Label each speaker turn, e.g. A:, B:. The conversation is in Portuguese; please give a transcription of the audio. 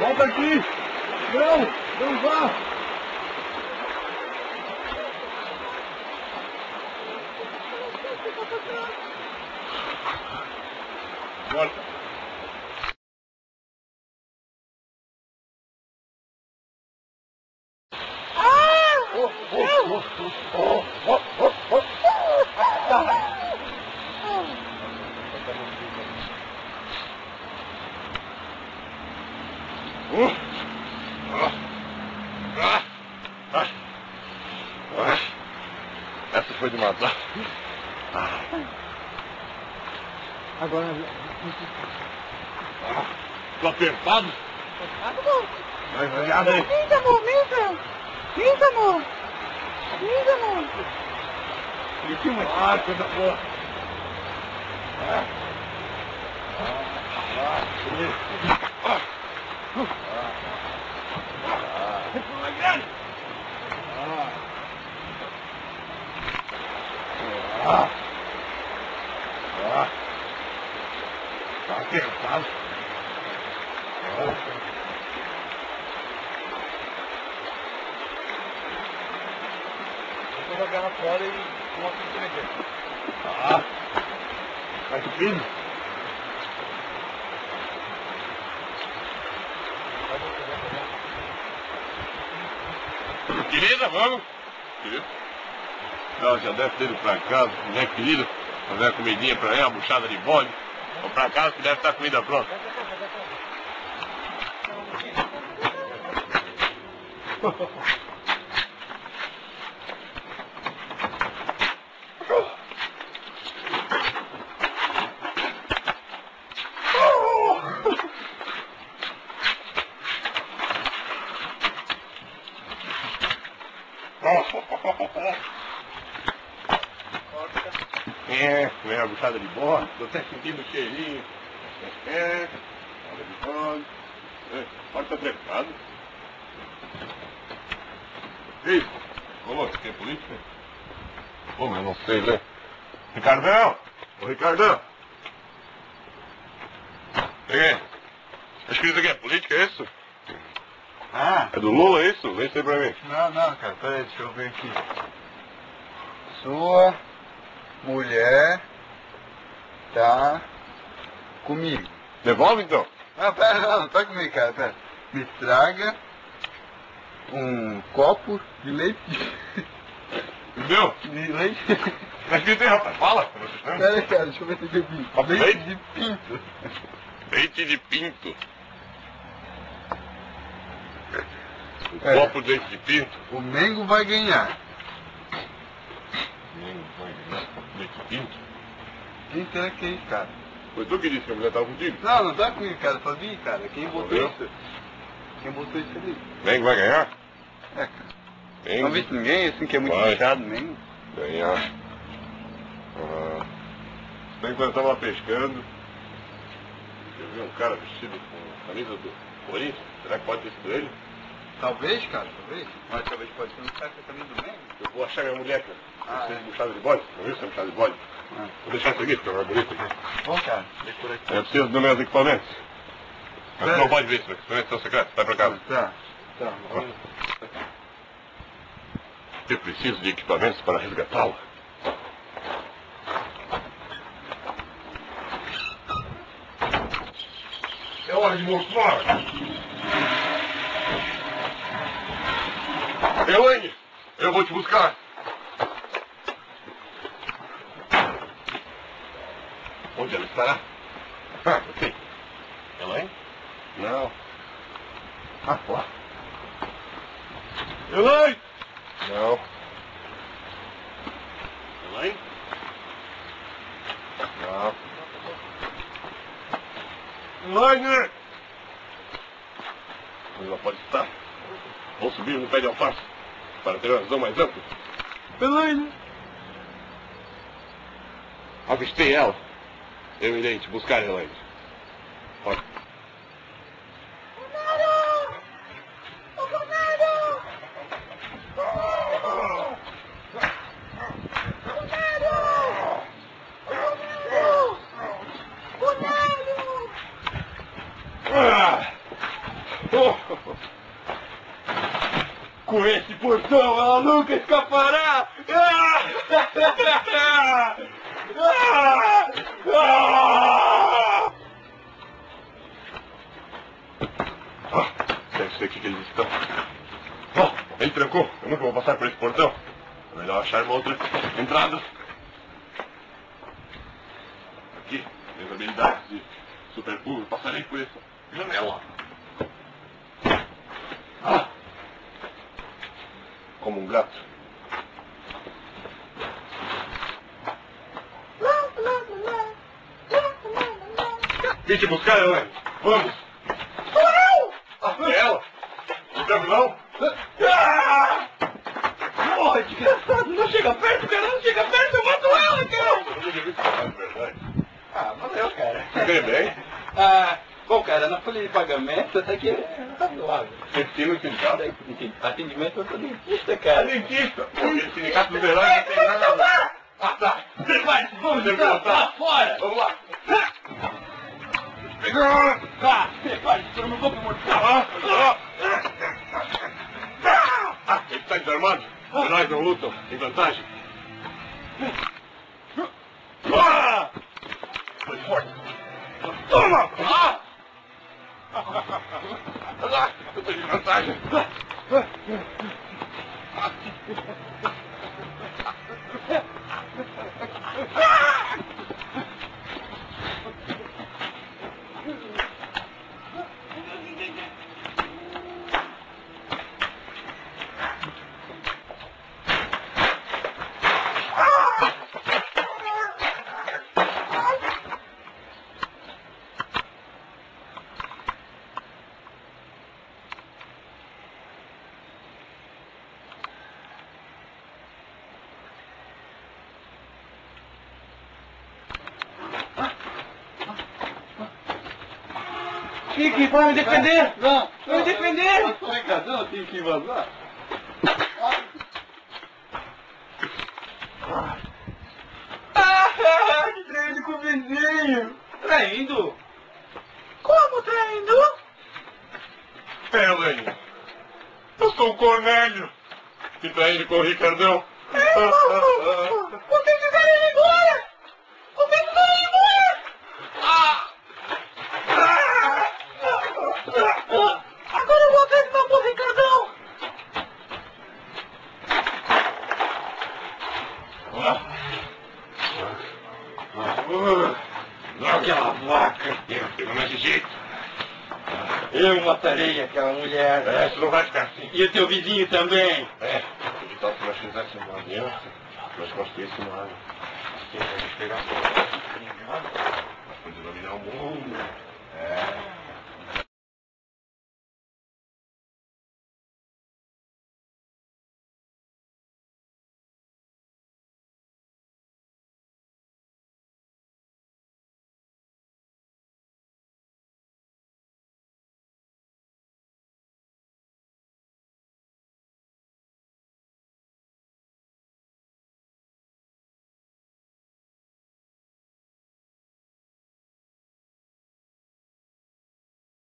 A: Volta aqui! Não! Não vá! Volta! Essa foi de matar.
B: Agora...
A: Tô apertado?
B: Amor!
A: Vai, olhada aí.
B: Vem, amor, vem, vem, amor! Vem, amor!
A: Coisa boa. Tá apertado.
C: Vou jogar fora e mostro o que é.
A: Tá subindo? Querida, vamos? Querida? Ela já deve ter ido pra casa, né, querida? Fazer uma comidinha pra ela, uma buchada de bode. Ou pra casa que deve estar a comida pronta. Vem a buchada de bode, tô até sentindo o cheirinho. Buchada de bode. Pode estar trepado. Ei, ô louco, você é política? Pô, mas não sei, né? Ricardão! Ô Ricardão! Peguei. Acho que isso aqui é política, é isso? É do Lula, é isso? Vem isso aí pra mim.
C: Não, cara, peraí, deixa eu ver aqui. Sua mulher tá comigo.
A: Devolve então.
C: Pera, não tá comigo, cara, pera. Me traga um copo de leite.
A: Entendeu?
C: De leite.
A: Mas que tem, rapaz? Fala.
C: Pera aí, cara, deixa eu ver se eu bebi.
A: Copo de
C: Leite
A: leite?
C: de pinto.
A: Leite de pinto. Um
C: É.
A: copo de leite de pinto.
C: O Mengo vai ganhar.
A: Leite de pinto?
C: Quem será que é isso, cara?
A: Foi tu que disse que a mulher tava contigo?
C: Não tá comigo, cara, só vi, cara. Quem botou
A: Eu?
C: isso? Quem botou isso ali?
A: Mengo vai ganhar?
C: É, cara.
A: Mengo
C: Não vi ninguém assim que é muito
A: Vai.
C: inchado, nem.
A: ganhar. Bem, quando eu tava lá pescando, eu vi um cara vestido com a camisa do Corinthians. Será que pode ter sido ele?
C: Talvez, cara, talvez. Mas talvez pode ser um cara que também do Mengo.
A: Eu vou achar minha mulher, cara. Você
C: É.
A: buchada de bode? Não viu essa buchada de bode? Vou deixar isso aqui, fica mais bonito aqui.
C: Bom, cara, decora aqui.
A: Eu preciso dos meus equipamentos. Mas
C: Sério?
A: não pode ver, meus equipamentos são secretos. Vai pra casa.
C: Tá. Vamos.
A: Eu preciso de equipamentos para resgatá-la. É hora de mostrar. Elaine, eu vou te buscar. Onde ela estará? Ok. Elaine? Não. Lá. Elaine! Não. Elaine? Não. Elaine! Onde ela pode estar? Vou subir no pé de alface para ter uma visão mais ampla.
C: Elaine!
A: Avistei ela. Eu irei te buscar, Elaine. Pode. portão, ela nunca escapará! Deve ser aqui que eles estão. Ele trancou, eu nunca vou passar por esse portão. É melhor achar uma outra entrada. Aqui, minhas habilidades de super pulo, passarei por essa janela. Como um gato. Vem te buscar, Elaine. Vamos.
B: Sou eu!
A: É ela. Não não?
C: Porra, desgraçado, não chega perto, cara, não chega perto, eu mato ela, cara!
A: Eu nunca vi isso falar de verdade.
C: Ah, valeu, cara.
A: Você ganha bem?
C: Bom, cara, na folha de pagamento até que é razoável.
A: Você ensina o sindicato?
C: Atendimento eu sou dentista, cara.
A: Dentista. Aquele sindicato dos heróis não tem nada a ver. Ah, tá.
C: Prepare-se, vamos
A: Você
C: entrar
A: voltar.
C: lá fora!
A: Vamos lá.
C: Tá, prepare-se, eu não vou me mortar.
A: Ele está desarmado. Os heróis não lutam. Tem vantagem. Foi forte. Toma! Eu tô de vantagem.
C: Kiki, vai me defender! Não,
B: Vai me defender!
C: Eu sou recadão, eu tenho que vazar. Que traindo com o vizinho! Traindo?
B: Como traindo?
A: Elaine, eu sou o Cornélio. Que tá indo com o Ricardão.
B: Vocês fizeram ele embora! Vocês fizeram ele embora! Agora eu vou atrás do meu avô Ricardão!
C: Aquela vaca!
A: Eu não é de jeito.
C: Eu matarei aquela mulher!
A: Isso não vai ficar assim.
C: E o teu vizinho também!
A: Ele tá se machucando essa manhã. Nós construímos uma água. Tem que pegar a nós podemos dominar o mundo.